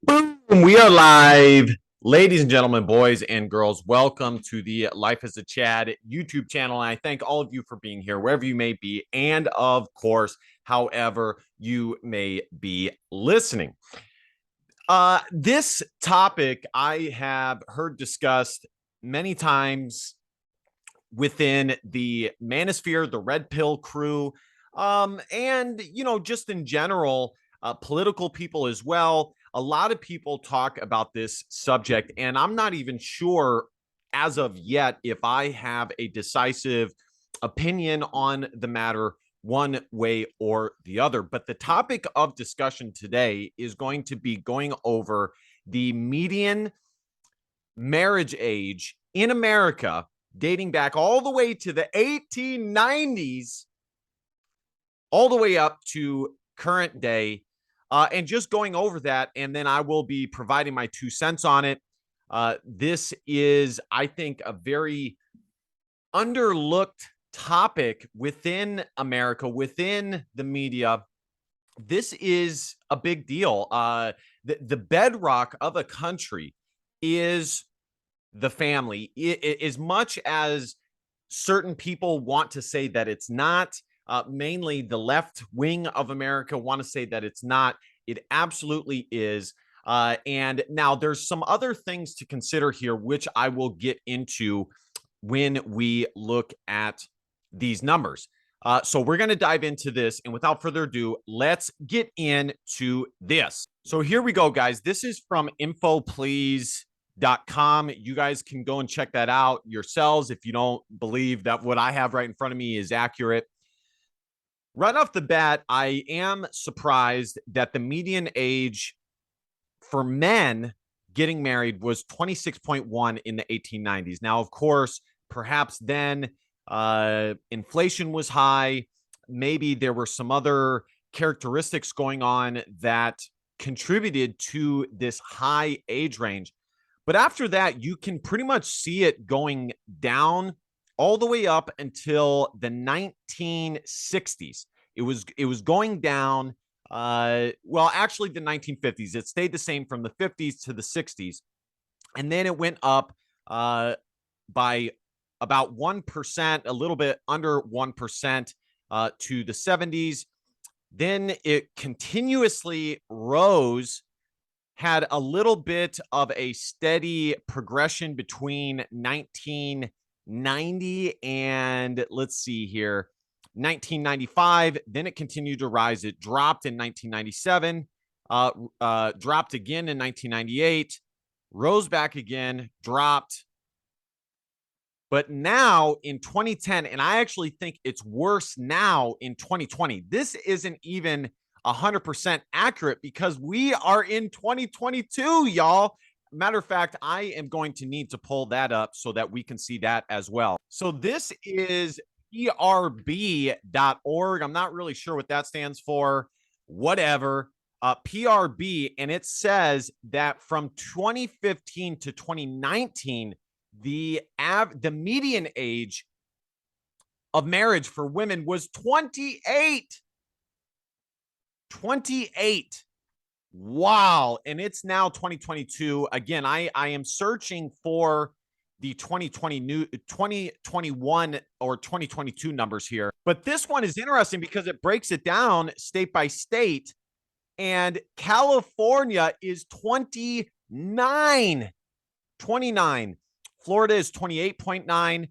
Boom! We are live. Ladies and gentlemen, boys and girls, welcome to the Life as a Chad YouTube channel. And I thank all of you for being here, wherever you may be, and of course, however you may be listening. This topic I have heard discussed many times within the Manosphere, the Red Pill crew, and just in general, political people as well. A lot of people talk about this subject, and I'm not even sure as of yet if I have a decisive opinion on the matter one way or the other. But the topic of discussion today is going to be going over the median marriage age in America dating back all the way to the 1890s, all the way up to current day, and just going over that. And then I will be providing my 2 cents on it. This is, I think, a very underlooked topic within America, within the media. This is a big deal. The bedrock of a country is the family. As much as certain people want to say that it's not, mainly the left wing of America want to say that it's not, it absolutely is. And now there's some other things to consider here, which I will get into when we look at these numbers. So we're going to dive into this. And without further ado, let's get into this. So here we go, guys. This is from infoplease.com. You guys can go and check that out yourselves if you don't believe that what I have right in front of me is accurate. Right off the bat, I am surprised that the median age for men getting married was 26.1 in the 1890s. Now, of course, perhaps then inflation was high. Maybe there were some other characteristics going on that contributed to this high age range. But after that, you can pretty much see it going down all the way up until the 1960s. It was going down. Well, actually, the 1950s. It stayed the same from the 50s to the 60s, and then it went up by about 1%, a little bit under 1%, to the 70s. Then it continuously rose, had a little bit of a steady progression between 1990 and, let's see here, 1995. Then it continued to rise. It dropped in 1997, dropped again in 1998, rose back again, dropped. But now in 2010, and I actually think it's worse now in 2020, this isn't even 100% accurate because we are in 2022, y'all. Matter of fact, I am going to need to pull that up so that we can see that as well. So this is PRB.org. I'm not really sure what that stands for. Whatever. PRB, and it says that from 2015 to 2019, the median age of marriage for women was 28. 28. Wow. And it's now 2022. Again, I am searching for the 2021 or 2022 numbers here. But this one is interesting because it breaks it down state by state. And California is 29. 29. Florida is 28.9.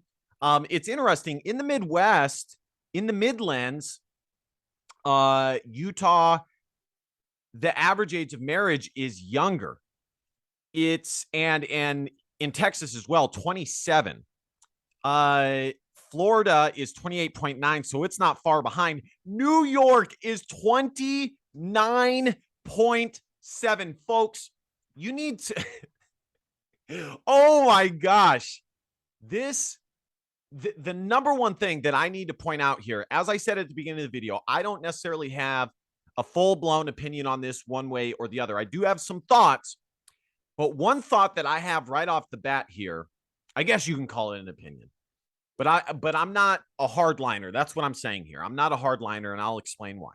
It's interesting. In the Midwest, in the Midlands, Utah, the average age of marriage is younger. It's and in Texas as well, 27. Florida is 28.9, so it's not far behind. New York is 29.7. Folks, you need to oh my gosh. The number one thing that I need to point out here, as I said at the beginning of the video, I don't necessarily have a full-blown opinion on this one way or the other. I do have some thoughts, but one thought that I have right off the bat here, I guess you can call it an opinion, but I'm not a hardliner. That's what I'm saying here. I'm not a hardliner, and I'll explain why.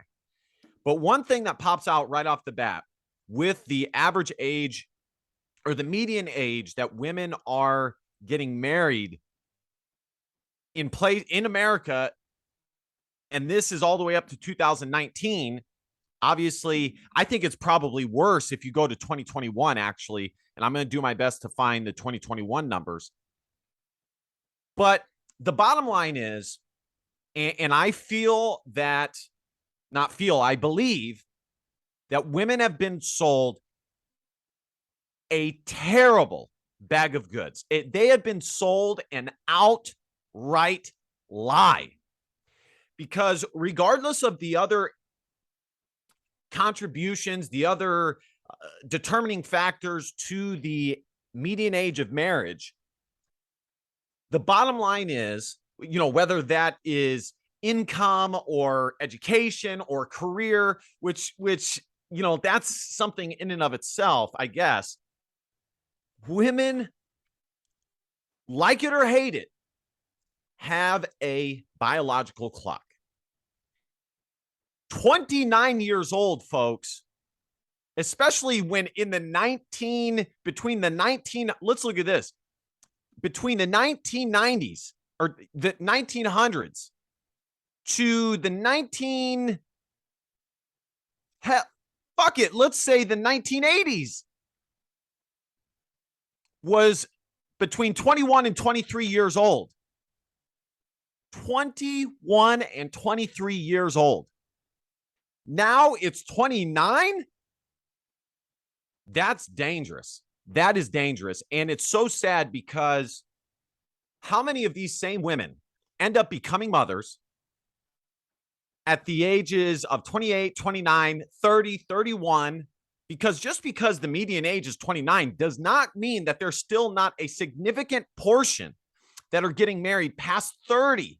But one thing that pops out right off the bat, with the average age or the median age that women are getting married in America, and this is all the way up to 2019. Obviously, I think it's probably worse if you go to 2021, actually, and I'm going to do my best to find the 2021 numbers. But the bottom line is, and I feel that, not feel, I believe that women have been sold a terrible bag of goods. They have been sold an outright lie. Because regardless of the other contributions, the other determining factors to the median age of marriage, the bottom line is, whether that is income or education or career, which that's something in and of itself, I guess. Women, like it or hate it, have a biological clock. 29 years old, folks, especially when let's look at this, between the 1990s or the 1900s to the let's say the 1980s was between 21 and 23 years old. 21 and 23 years old. Now it's 29. That's dangerous. That is dangerous. And it's so sad because how many of these same women end up becoming mothers at the ages of 28, 29, 30, 31? Because just because the median age is 29 does not mean that there's still not a significant portion that are getting married past 30.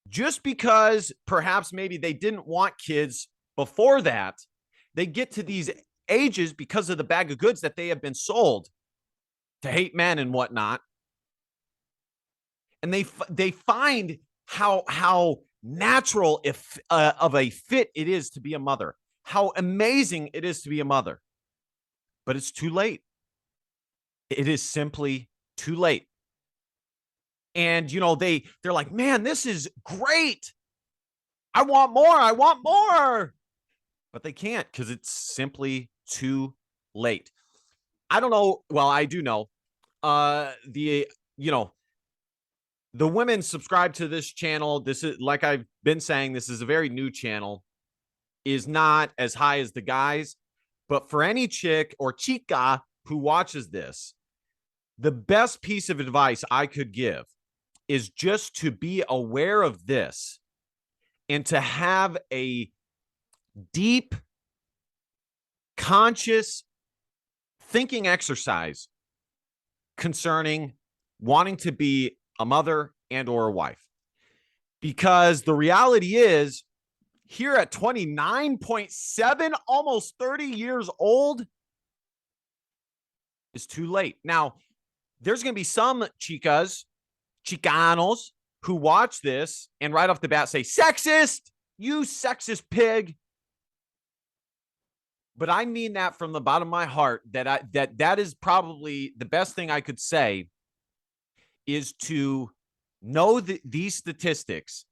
Just because perhaps maybe they didn't want kids before that, they get to these ages because of the bag of goods that they have been sold to hate men and whatnot. And they find how natural of a fit it is to be a mother, how amazing it is to be a mother. But it's too late. It is simply too late. And, they're like, man, this is great. I want more. But they can't because it's simply too late. I don't know. Well, I do know. The women subscribe to this channel. This is, like I've been saying, this is a very new channel, is not as high as the guys. But for any chick or chica who watches this, the best piece of advice I could give is just to be aware of this and to have a deep, conscious thinking exercise concerning wanting to be a mother and or a wife. Because the reality is, here at 29.7, almost 30 years old, is too late. Now, there's going to be some Chicanos who watch this and right off the bat say, sexist, you sexist pig. But I mean that from the bottom of my heart, that is probably the best thing I could say, is to know these statistics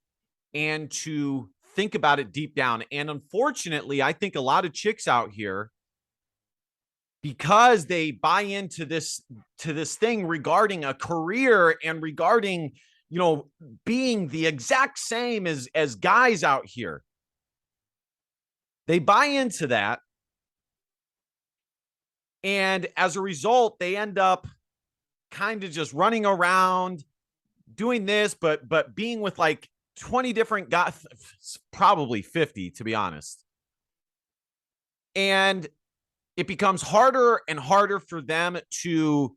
and to think about it deep down. And unfortunately, I think a lot of chicks out here, because they buy into this thing regarding a career and regarding, being the exact same as guys out here, they buy into that. And as a result, they end up kind of just running around doing this, but being with like 20 different guys, probably 50, to be honest. And it becomes harder and harder for them to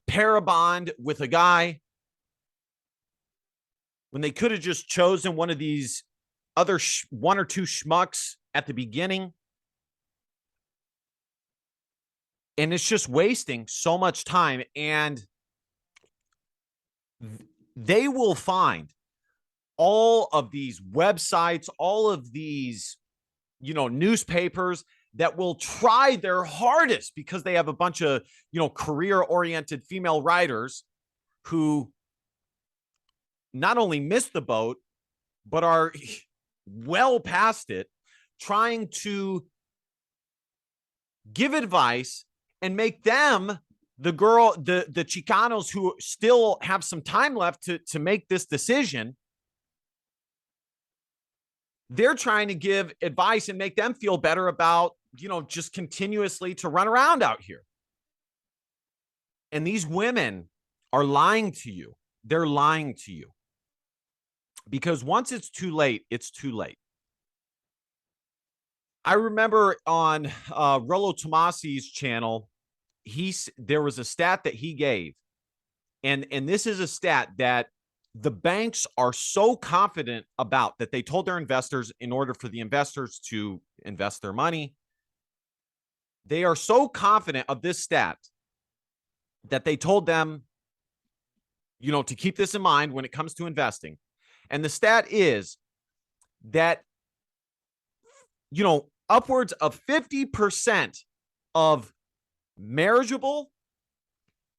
pair a bond with a guy when they could have just chosen one of these other one or two schmucks at the beginning. And it's just wasting so much time. And they will find all of these websites, all of these, newspapers that will try their hardest because they have a bunch of, career-oriented female writers who not only missed the boat, but are well past it, trying to give advice and make them the Chicanos who still have some time left to make this decision. They're trying to give advice and make them feel better about, just continuously to run around out here. And these women are lying to you. They're lying to you. Because once it's too late, it's too late. I remember on Rollo Tomasi's channel, there was a stat that he gave. And this is a stat that the banks are so confident about that they told their investors in order for the investors to invest their money. They are so confident of this stat that they told them, to keep this in mind when it comes to investing. And the stat is that, upwards of 50% of marriageable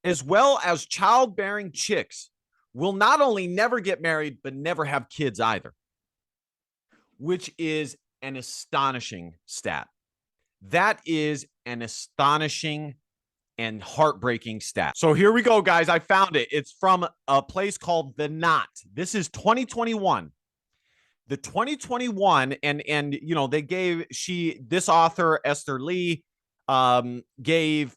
as well as childbearing chicks will not only never get married, but never have kids either, which is an astonishing stat. That is an astonishing and heartbreaking stat. So here we go, guys. I found it. It's from a place called The Knot. This is 2021. The 2021, and they gave this author, Esther Lee, gave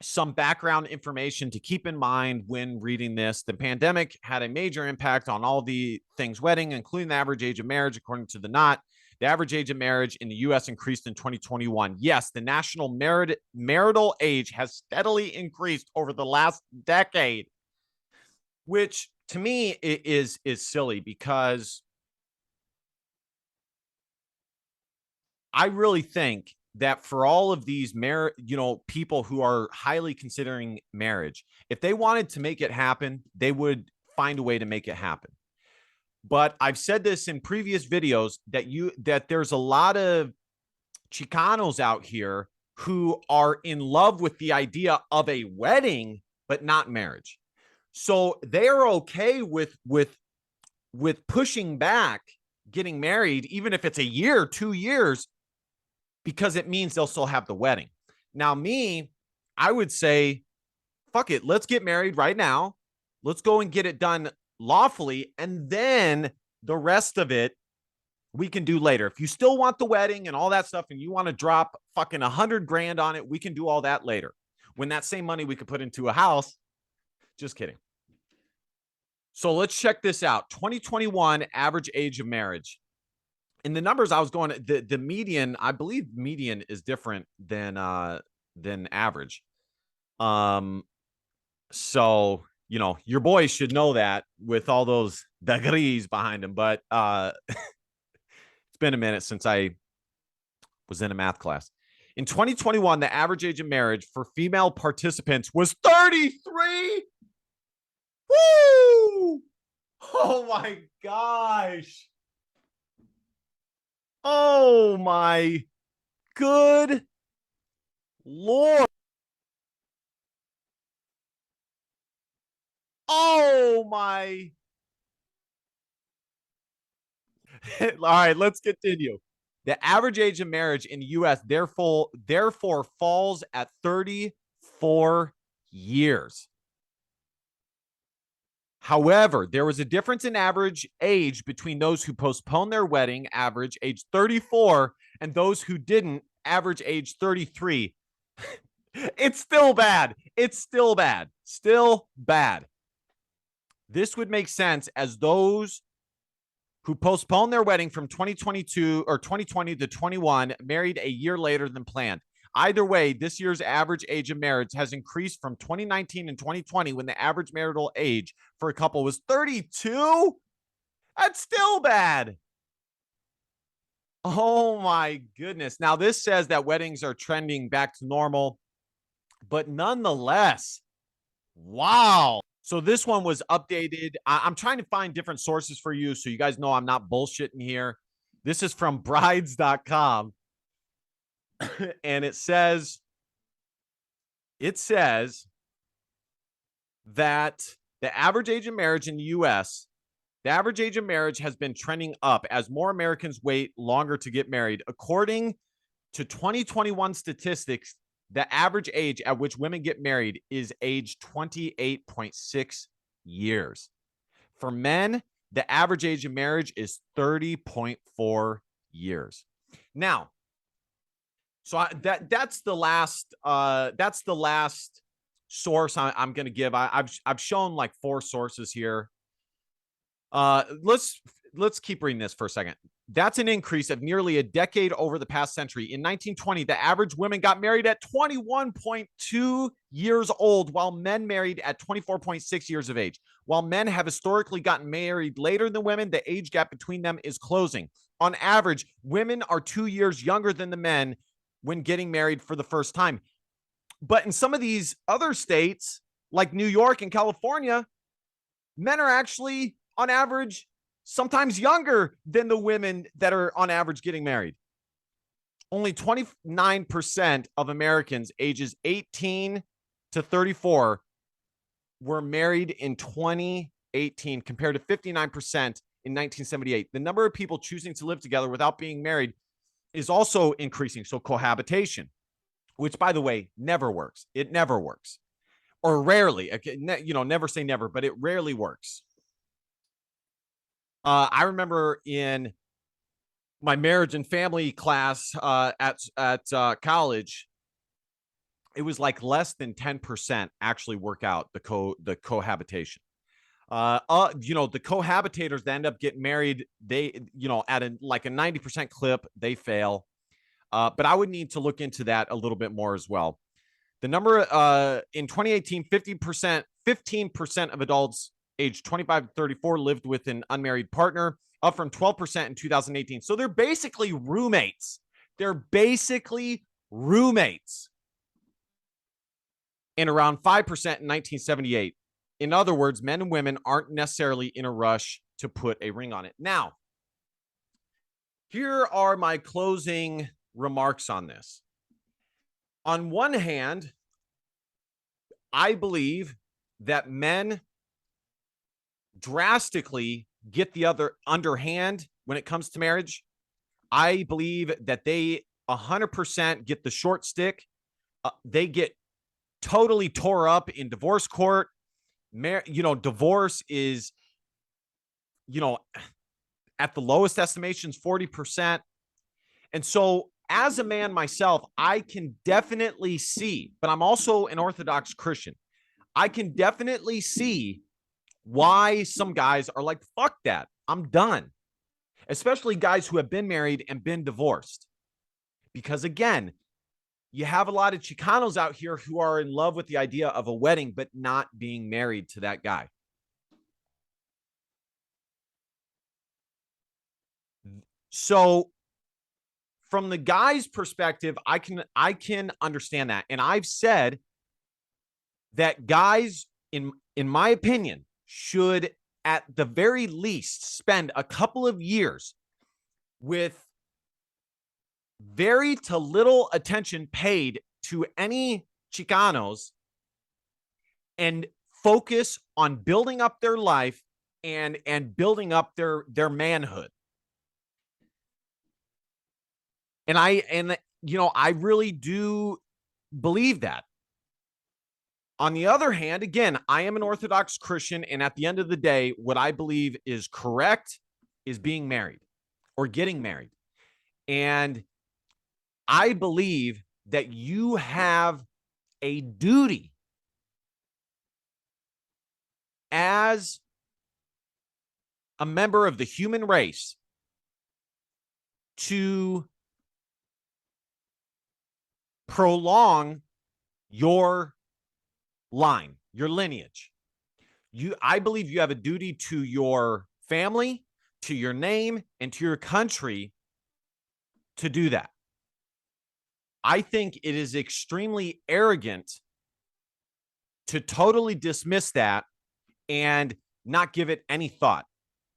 some background information to keep in mind when reading this. The pandemic had a major impact on all the things wedding, including the average age of marriage, according to The Knot. The average age of marriage in the U.S. increased in 2021. Yes, the national marital age has steadily increased over the last decade, which to me is silly, because I really think that for all of these people who are highly considering marriage, if they wanted to make it happen, they would find a way to make it happen. But I've said this in previous videos that there's a lot of Chicanos out here who are in love with the idea of a wedding, but not marriage. So they're okay with pushing back getting married, even if it's a year, 2 years, because it means they'll still have the wedding. Now, I would say, fuck it. Let's get married right now. Let's go and get it done lawfully. And then the rest of it, we can do later. If you still want the wedding and all that stuff, and you want to drop fucking $100,000 on it, we can do all that later. When that same money we could put into a house. Just kidding. So let's check this out. 2021 average age of marriage. In the numbers I was going, the median, I believe median is different than average. So, your boys should know that with all those degrees behind them. But it's been a minute since I was in a math class. In 2021, the average age of marriage for female participants was 33. Woo! Oh my gosh. Oh my good Lord. Oh my. All right, let's continue. The average age of marriage in the U.S. therefore falls at 34 years. However, there was a difference in average age between those who postponed their wedding, average age 34, and those who didn't, average age 33. It's still bad. It's still bad. Still bad. This would make sense, as those who postponed their wedding from 2022 or 2020 to 21 married a year later than planned. Either way, this year's average age of marriage has increased from 2019 and 2020, when the average marital age for a couple was 32. That's still bad. Oh my goodness. Now, this says that weddings are trending back to normal, but nonetheless, wow. So this one was updated. I'm trying to find different sources for you so you guys know I'm not bullshitting here. This is from brides.com. And it says that the average age of marriage in the US, the average age of marriage has been trending up as more Americans wait longer to get married. According to 2021 statistics, the average age at which women get married is age 28.6 years. For men, the average age of marriage is 30.4 years. Now, so that's the last source I'm going to give. I've shown like 4 sources here. Let's keep reading this for a second. That's an increase of nearly a decade over the past century. In 1920, the average women got married at 21.2 years old, while men married at 24.6 years of age. While men have historically gotten married later than women, the age gap between them is closing. On average, women are 2 years younger than the men when getting married for the first time. But in some of these other states, like New York and California, men are actually, on average, sometimes younger than the women that are on average getting married. Only 29% of Americans ages 18 to 34 were married in 2018 compared to 59% in 1978. The number of people choosing to live together without being married is also increasing. So cohabitation, which, by the way, never works. It never works, or rarely. Never say never, but it rarely works. I remember in my marriage and family class at college, it was like less than 10% actually work out the cohabitation. The cohabitators that end up getting married, they, at a 90% clip, they fail. But I would need to look into that a little bit more as well. The number in 2018, 15% of adults aged 25 to 34 lived with an unmarried partner, up from 12% in 2018. So they're basically roommates. And around 5% in 1978. In other words, men and women aren't necessarily in a rush to put a ring on it. Now, here are my closing remarks on this. On one hand, I believe that men drastically get the other underhand when it comes to marriage. I believe that they 100% get the short stick. They get totally tore up in divorce court. Divorce is, at the lowest estimations, 40%. And so as a man myself, I can definitely see, but I'm also an Orthodox Christian. I can definitely see why some guys are like, fuck that, I'm done. Especially guys who have been married and been divorced. Because again, you have a lot of Chicanos out here who are in love with the idea of a wedding, but not being married to that guy. So from the guy's perspective, I can understand that. And I've said that guys, in my opinion, should at the very least spend a couple of years with very to little attention paid to any Chicanos and focus on building up their life and building up their manhood. And I really do believe that. On the other hand, again, I am an Orthodox Christian, and at the end of the day, what I believe is correct is being married or getting married. And I believe that you have a duty as a member of the human race to prolong your line, your lineage. I believe you have a duty to your family, to your name, and to your country to do that. I think it is extremely arrogant to totally dismiss that and not give it any thought.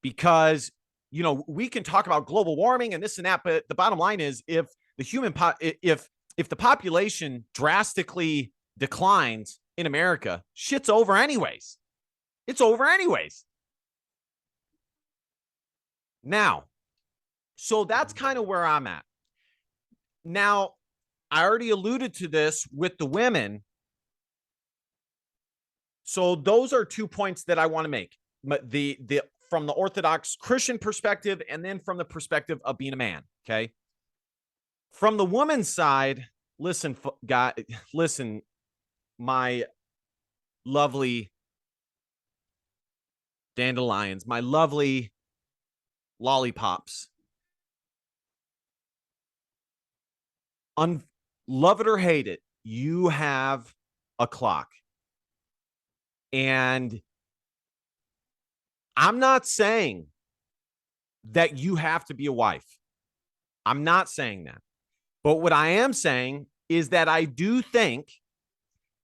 Because, we can talk about global warming and this and that, but the bottom line is if the population drastically declines in America, shit's over anyways. It's over anyways. Now, so that's kind of where I'm at. Now, I already alluded to this with the women. So those are 2 points that I want to make. The from the Orthodox Christian perspective, and then from the perspective of being a man. Okay. From the woman's side, listen, my lovely dandelions, my lovely lollipops. Love it or hate it, you have a clock. And I'm not saying that you have to be a wife. I'm not saying that. But what I am saying is that I do think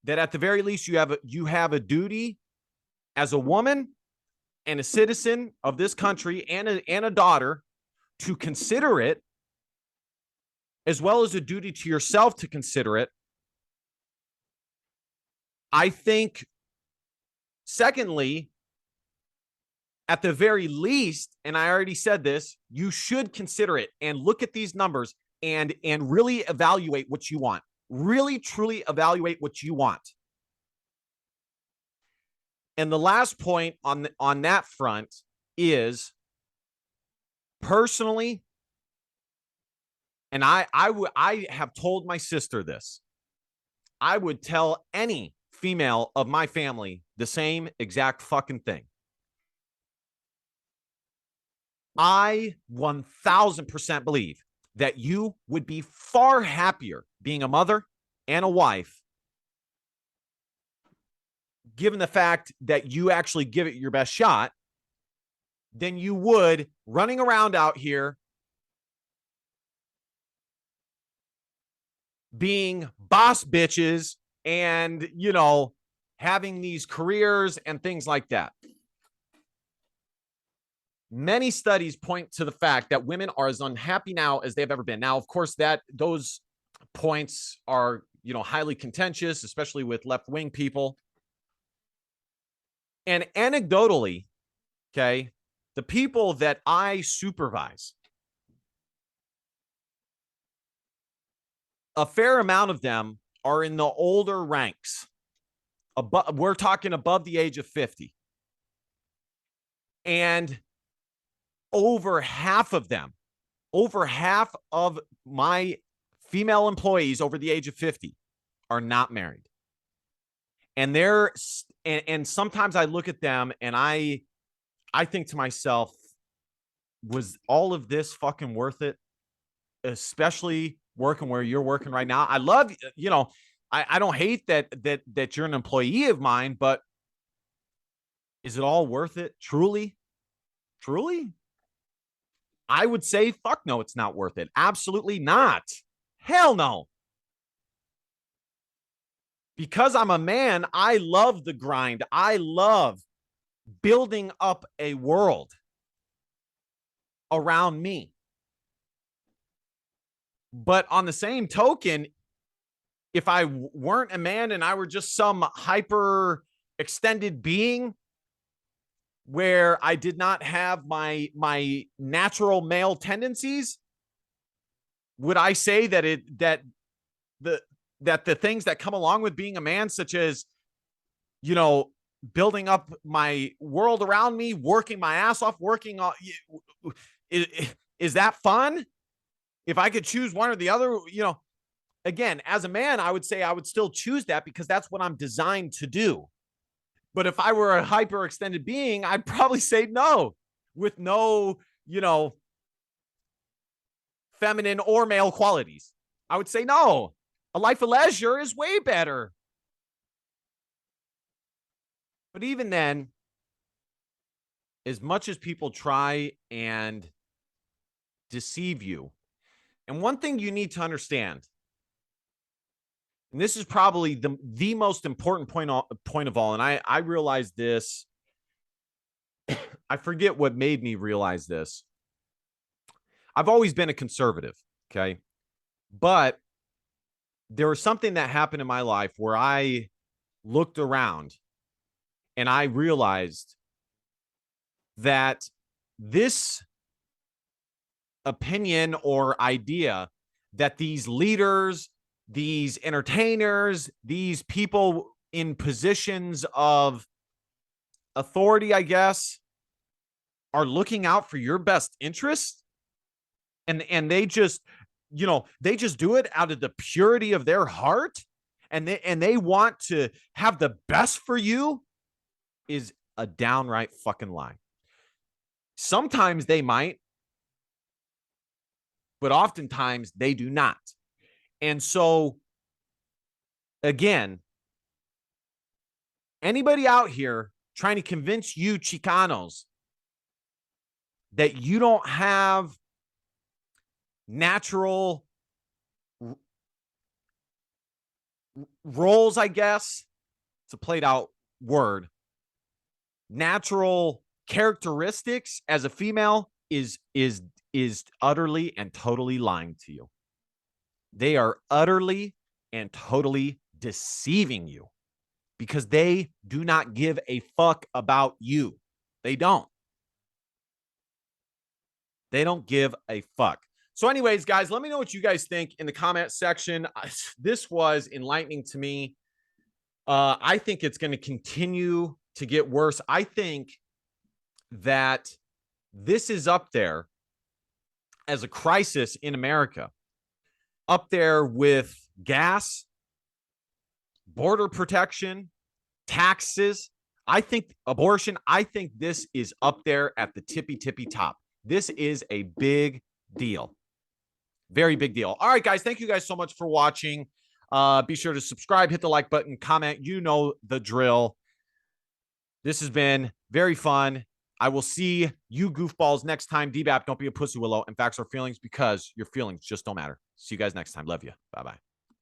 that at the very least you have a duty as a woman and a citizen of this country and a daughter to consider it, as well as a duty to yourself to consider it. I think, secondly, at the very least, and I already said this, you should consider it and look at these numbers and really evaluate what you want. Really, truly evaluate what you want. And the last point on that front is, personally, and I have told my sister this, I would tell any female of my family the same exact fucking thing. I 1000% believe that you would be far happier being a mother and a wife, given the fact that you actually give it your best shot, than you would running around out here being boss bitches and, having these careers and things like that. Many studies point to the fact that women are as unhappy now as they've ever been. Now, of course, those points are, highly contentious, especially with left-wing people. And anecdotally, okay, the people that I supervise, a fair amount of them are in the older ranks. We're talking above the age of 50. And over half of my female employees over the age of 50 are not married. And and sometimes I look at them and I think to myself, was all of this fucking worth it? Especially working where you're working right now. I love, I don't hate that you're an employee of mine, but is it all worth it? Truly? Truly? I would say, fuck no, it's not worth it. Absolutely not. Hell no. Because I'm a man, I love the grind. I love building up a world around me. But on the same token, if I weren't a man and I were just some hyper extended being where I did not have my natural male tendencies, would I say that the things that come along with being a man, such as, building up my world around me, working my ass off, is that fun? If I could choose one or the other, again, as a man, I would say I would still choose that because that's what I'm designed to do. But if I were a hyper extended being, I'd probably say no, with no, feminine or male qualities. I would say no. A life of leisure is way better. But even then, as much as people try and deceive you, and one thing you need to understand, and this is probably the most important point of all, and I realized this I forget what made me realize this. I've always been a conservative, okay? But there was something that happened in my life where I looked around and I realized that this opinion or idea that these leaders, these entertainers, these people in positions of authority, I guess, are looking out for your best interest, and they just, they just do it out of the purity of their heart, and they want to have the best for you, is a downright fucking lie. Sometimes they might, but oftentimes they do not. And so, again, anybody out here trying to convince you Chicanos that you don't have natural roles, I guess it's a played out word, natural characteristics as a female, is utterly and totally lying to you. They are utterly and totally deceiving you because they do not give a fuck about you. They don't. They don't give a fuck. So anyways, guys, let me know what you guys think in the comment section. This was enlightening to me. I think it's going to continue to get worse. I think that this is up there as a crisis in America, up there with gas, border protection, taxes. I think abortion, I think this is up there at the tippy top. This is a big deal. Very big deal. All right, guys. Thank you guys so much for watching. Be sure to subscribe, hit the like button, comment. You know the drill. This has been very fun. I will see you goofballs next time. DBAP, don't be a pussy willow, and facts are feelings, because your feelings just don't matter. See you guys next time. Love you. Bye-bye.